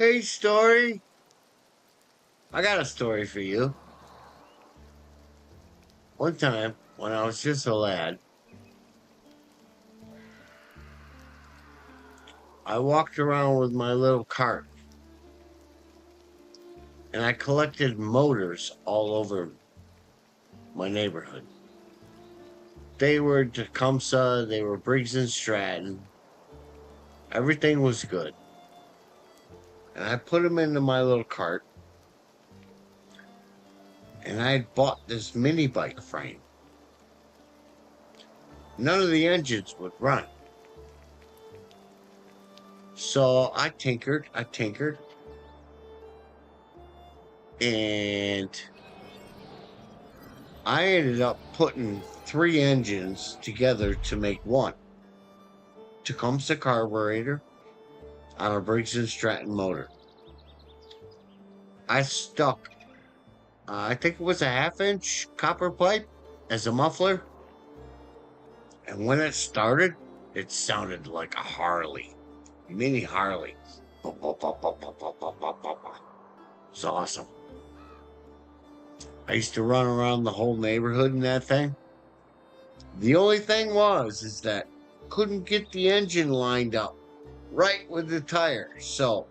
Hey, story. I got a story for you. One time, when I was just a lad, I walked around with my little cart and I collected motors all over my neighborhood. They were Tecumseh, they were Briggs and Stratton. Everything was good. And I put them into my little cart and I had bought this mini bike frame. None of the engines would run. So I tinkered, and I ended up putting three engines together to make one. Tecumseh carburetor on a Briggs and Stratton motor. I stuck, I think it was a 1/2 inch copper pipe as a muffler. And when it started, it sounded like a Harley, mini Harley. It's awesome. I used to run around the whole neighborhood in that thing. The only thing is that couldn't get the engine lined up right with the tire. So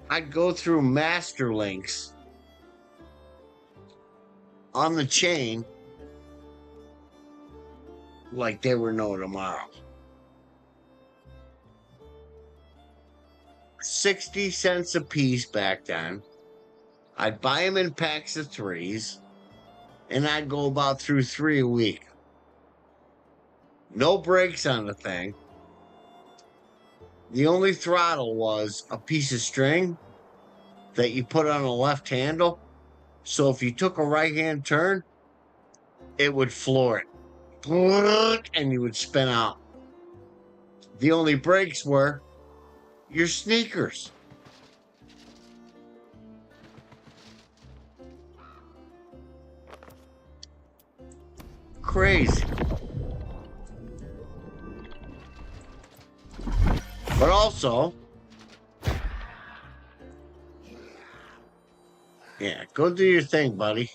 I'd go through master links on the chain like they were no tomorrow. 60 cents a piece back then. I'd buy them in packs of threes, and I'd go about through 3 a week. No brakes on the thing. The only throttle was a piece of string that you put on a left handle. So if you took a right-hand turn, it would floor it. And you would spin out. The only brakes were your sneakers. Crazy. But also, yeah, go do your thing, buddy.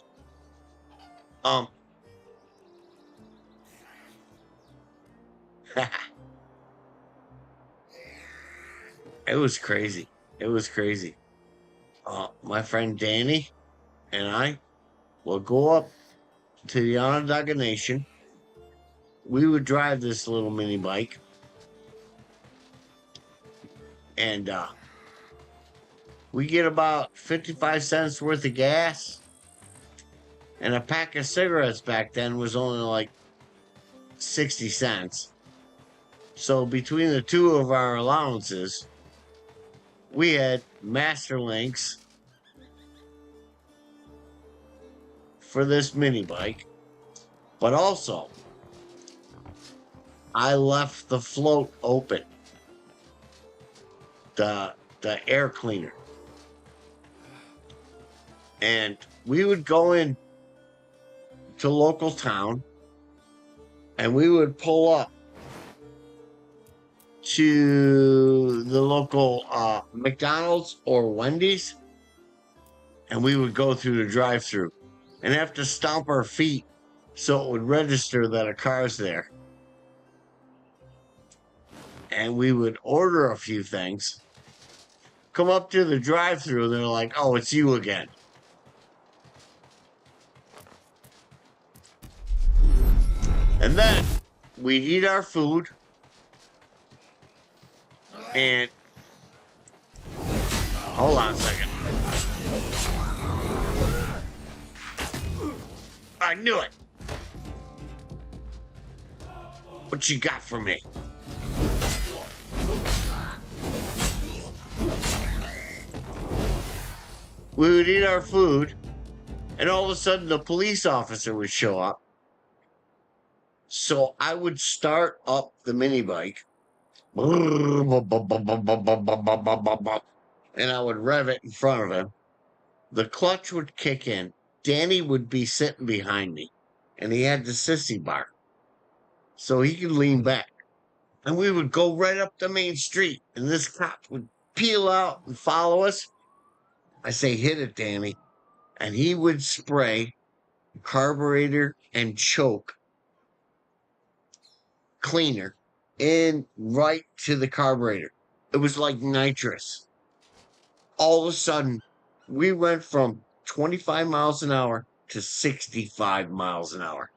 It was crazy. It was crazy. My friend Danny and I will go up to the Onondaga Nation. We would drive this little mini bike, and we get about 55 cents worth of gas, and a pack of cigarettes back then was only like 60 cents. So between the two of our allowances, we had master links for this mini bike, but also I left the float open, the air cleaner, and we would go in to local town and we would pull up to the local McDonald's or Wendy's, and we would go through the drive-thru and have to stomp our feet so it would register that a car's there. And we would order a few things, come up to the drive-thru, they're like, "Oh, it's you again." And then we'd eat our food, and hold on a second. I knew it. What you got for me? We would eat our food, and all of a sudden the police officer would show up. So I would start up the mini bike, and I would rev it in front of him. The clutch would kick in. Danny would be sitting behind me, and he had the sissy bar, so he could lean back. And we would go right up the main street, and this cop would peel out and follow us. I say, hit it, Danny. And he would spray carburetor and choke cleaner in right to the carburetor. It was like nitrous. All of a sudden, we went from 25 miles an hour to 65 miles an hour.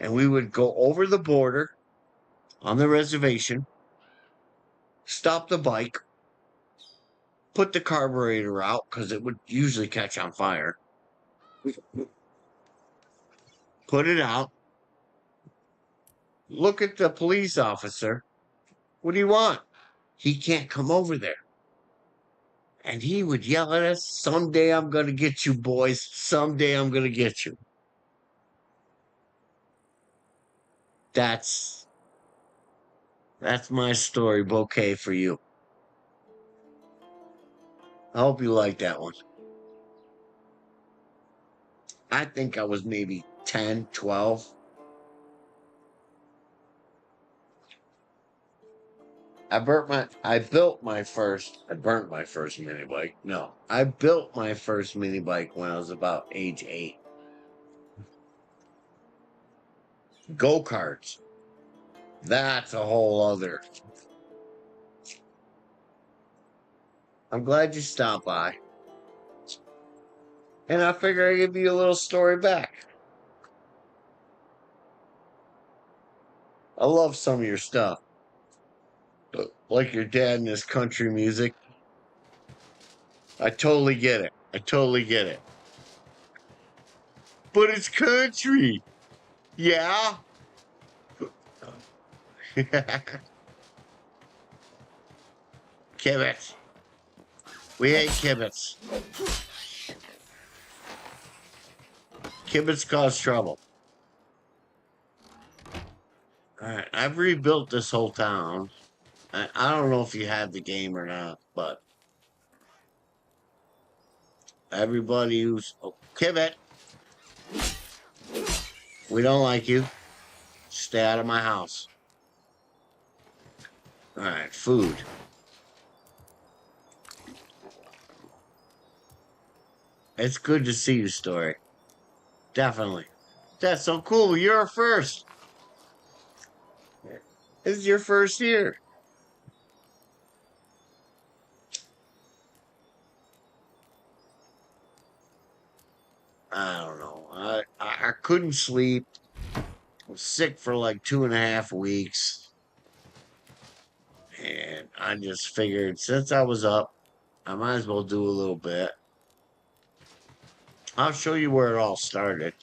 And we would go over the border on the reservation, stop the bike, put the carburetor out because it would usually catch on fire. Put it out. Look at the police officer. What do you want? He can't come over there. And he would yell at us, someday I'm going to get you, boys. Someday I'm going to get you. That's my story bouquet for you. I hope you like that one. I think I was maybe 10, 12. I burnt my first mini bike. No, I built my first mini bike when I was about age 8. Go-karts. That's a whole other. I'm glad you stopped by. And I figure I'd give you a little story back. I love some of your stuff. Like your dad and his country music. I totally get it. I totally get it. But it's country. Yeah? Kibitz. We hate kibitz. Kibitz cause trouble. Alright, I've rebuilt this whole town. I don't know if you have the game or not, but everybody who's... Oh, Kibit! We don't like you. Stay out of my house. Alright, food. It's good to see you, Story. Definitely. That's so cool. You're first. This is your first year. I don't know. I couldn't sleep. I was sick for like 2.5 weeks. And I just figured since I was up, I might as well do a little bit. I'll show you where it all started.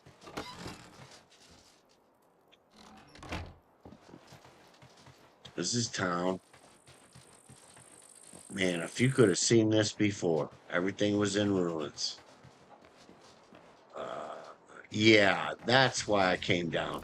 This is town. Man, if you could have seen this before, everything was in ruins. Yeah, that's why I came down.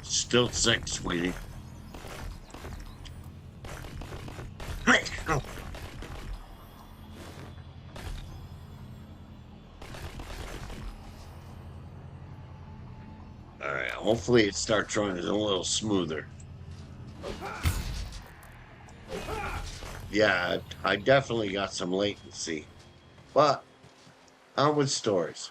Still sick, sweetie. Alright, hopefully it starts running a little smoother. Yeah, I definitely got some latency. But, on with stories.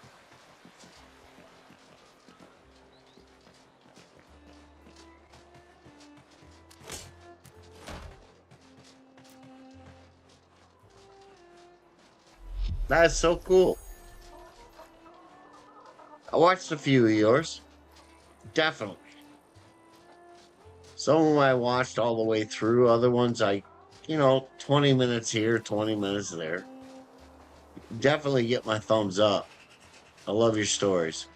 That's so cool. I watched a few of yours. Definitely. Some of them I watched all the way through. Other ones 20 minutes here, 20 minutes there. Definitely get my thumbs up. I love your stories.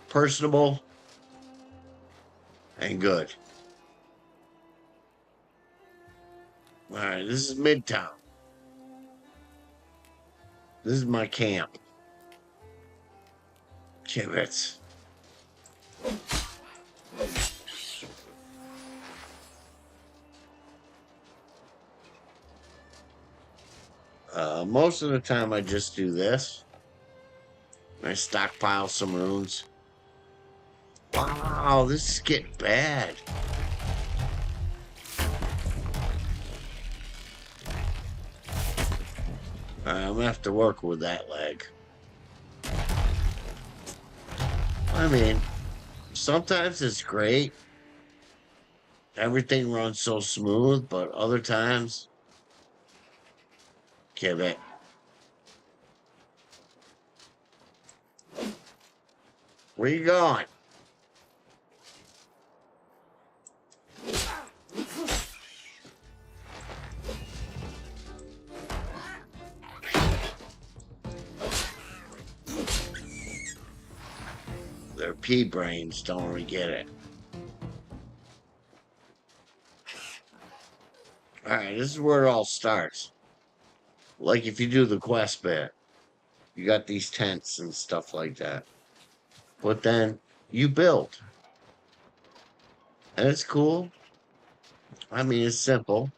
Personable and good. All right, this is Midtown. This is my camp. Kibitz. Most of the time I just do this. I stockpile some runes. Wow, this is getting bad. I'm gonna have to work with that leg. I mean, sometimes it's great. Everything runs so smooth, but other times, give it. Where you going? Their pea brains don't really get it. Alright, this is where it all starts. Like if you do the quest bit, you got these tents and stuff like that. But then you build. And it's cool. I mean, it's simple.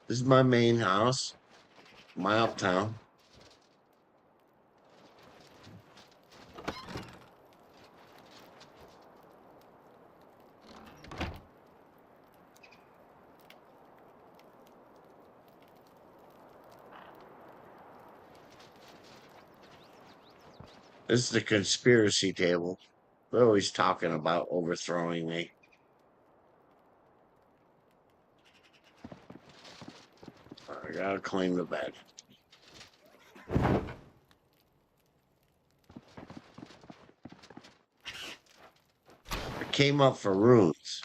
This is my main house, my uptown. This is the conspiracy table. They're always talking about overthrowing me. I gotta claim the bed. I came up for runes.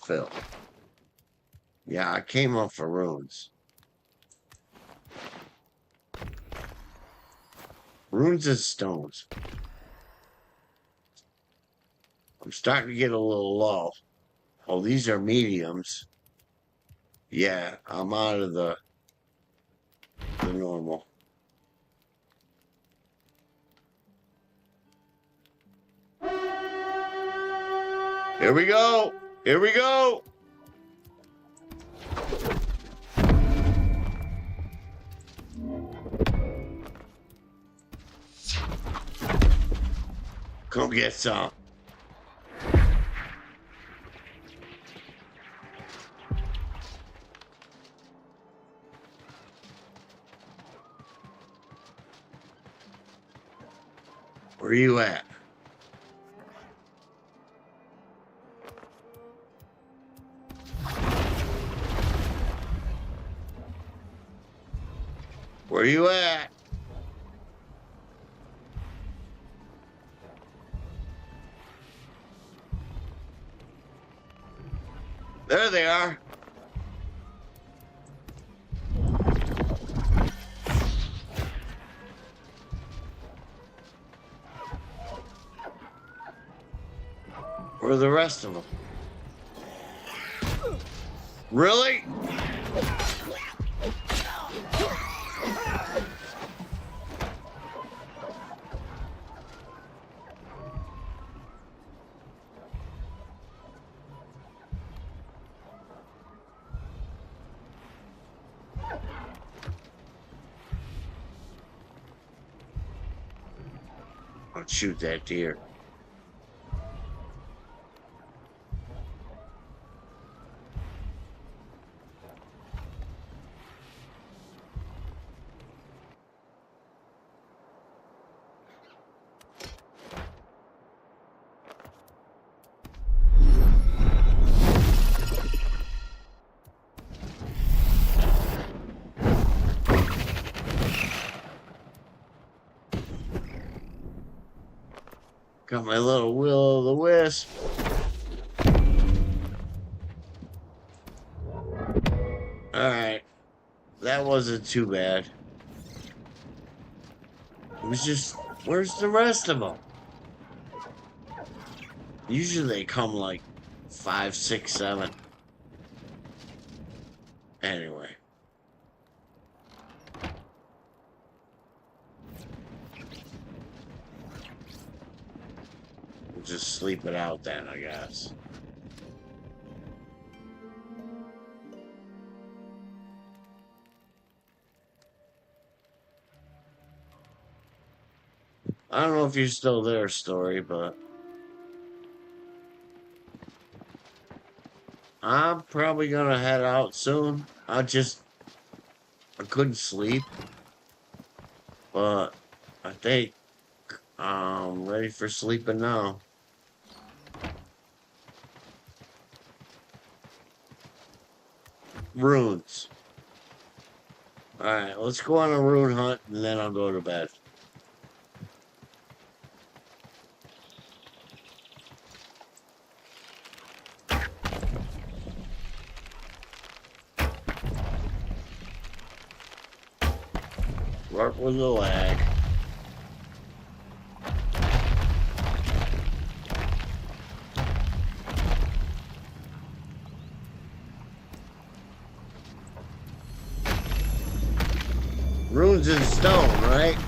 Phil. Yeah, I came up for runes. Runes and stones. I'm starting to get a little low. Oh, these are mediums. Yeah, I'm out of the normal. Here we go. Here we go. Come get some. Where are you at? Where are you at? There they are. Where are the rest of them? Really? I'll shoot that deer. Got my little will-o'-the-wisp. Alright. That wasn't too bad. It was just, where's the rest of them? Usually they come like 5, 6, 7. Anyway. We'll just sleep it out then, I guess. I don't know if you're still there, Story, but I'm probably gonna head out soon. I couldn't sleep, but I think I'm ready for sleeping now. Runes. Alright, let's go on a rune hunt and then I'll go to bed. Work with the lag. Runes in stone, right?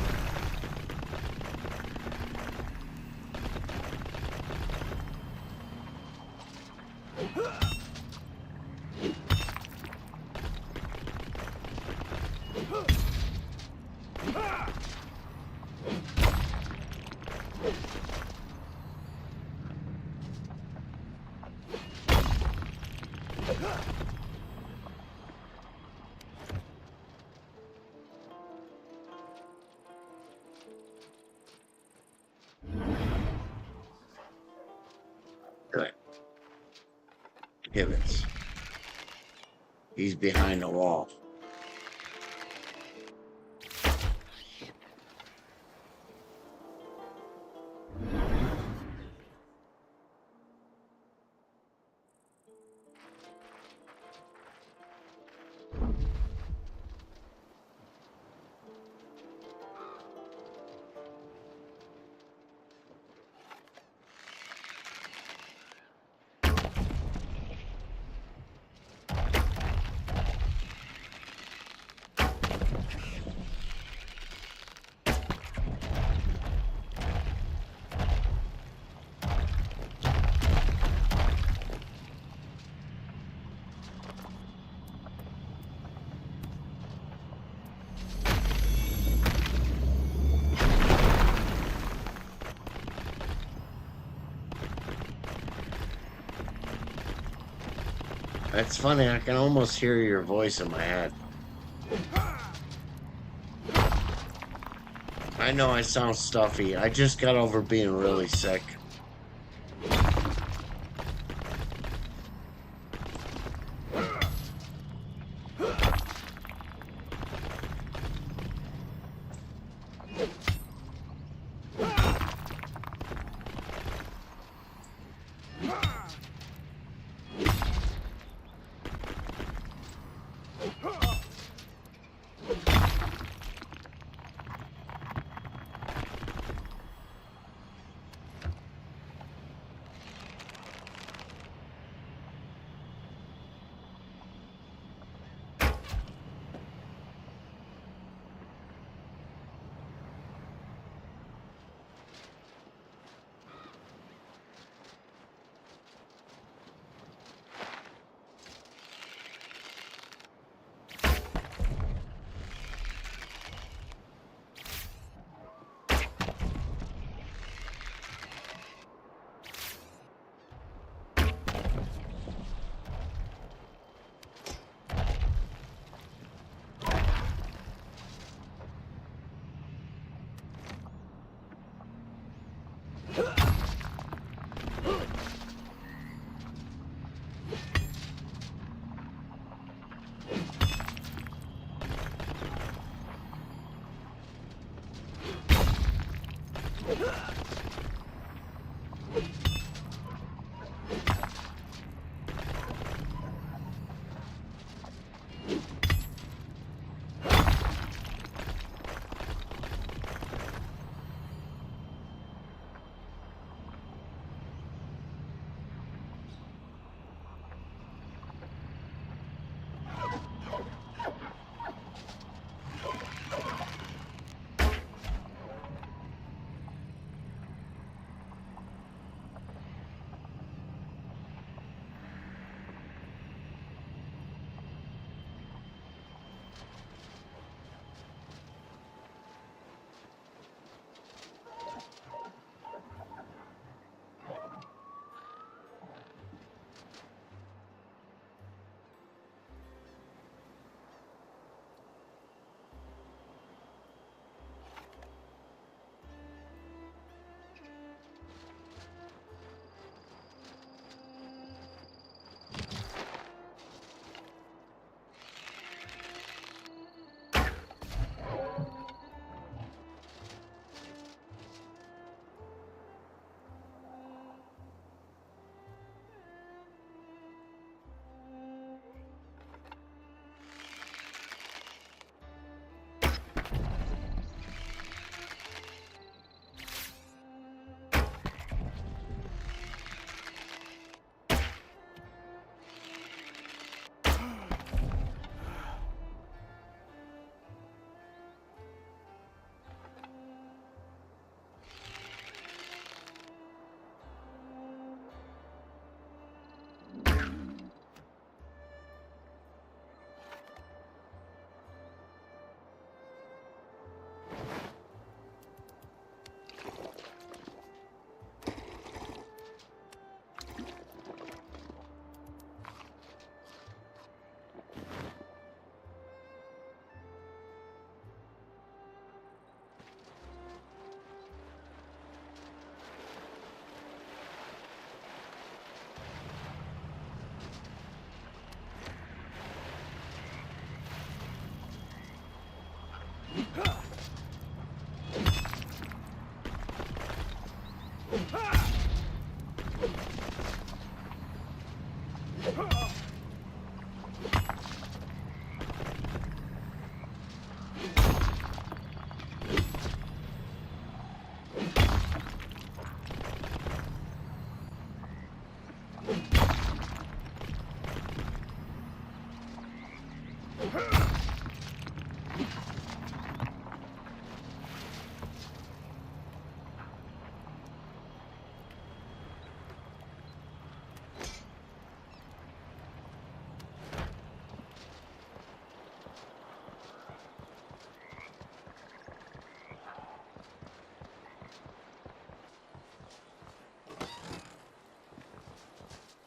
Good. Pivots. He's behind the wall. That's funny, I can almost hear your voice in my head. I know I sound stuffy. I just got over being really sick.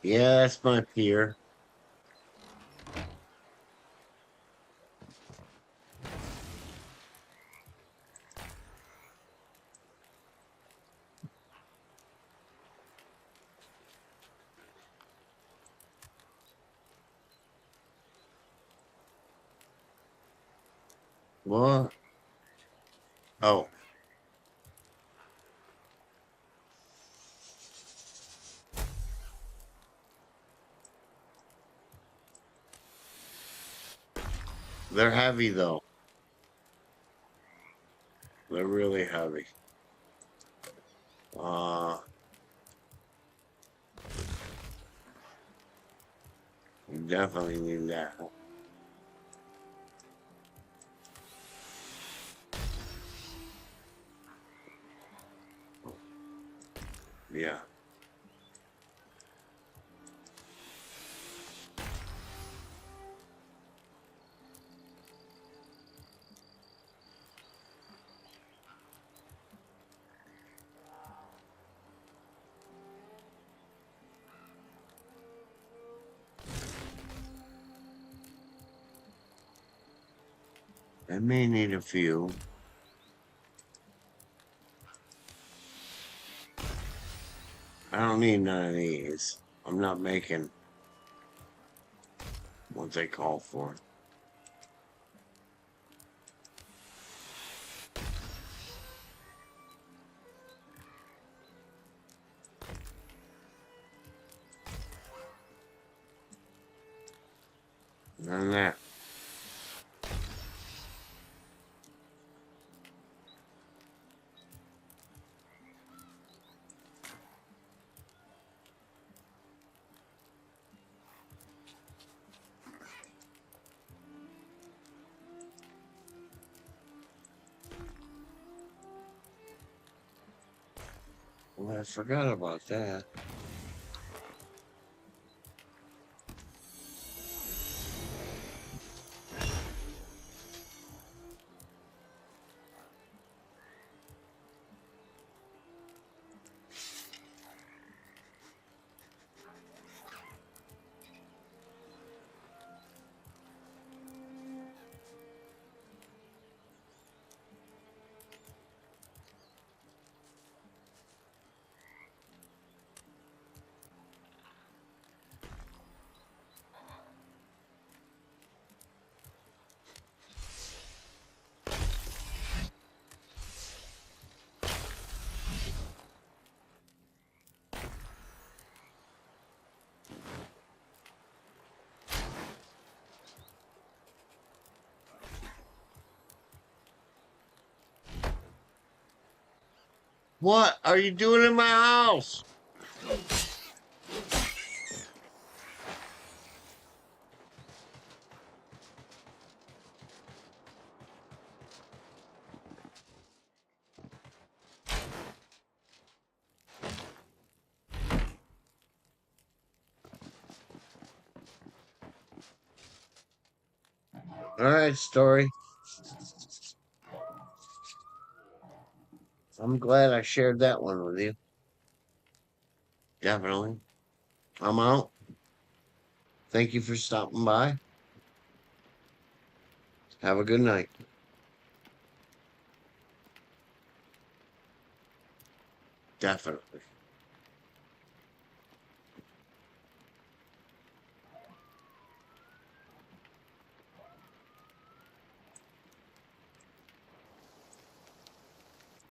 Yeah, that's my pier. What? Oh, they're heavy though. They're really heavy. You definitely need that. Yeah. I may need a few. I don't need none of these. I'm not making what they call for. None of that. Well, I forgot about that. What are you doing in my house? All right, story. I'm glad I shared that one with you. Definitely. I'm out. Thank you for stopping by. Have a good night. Definitely.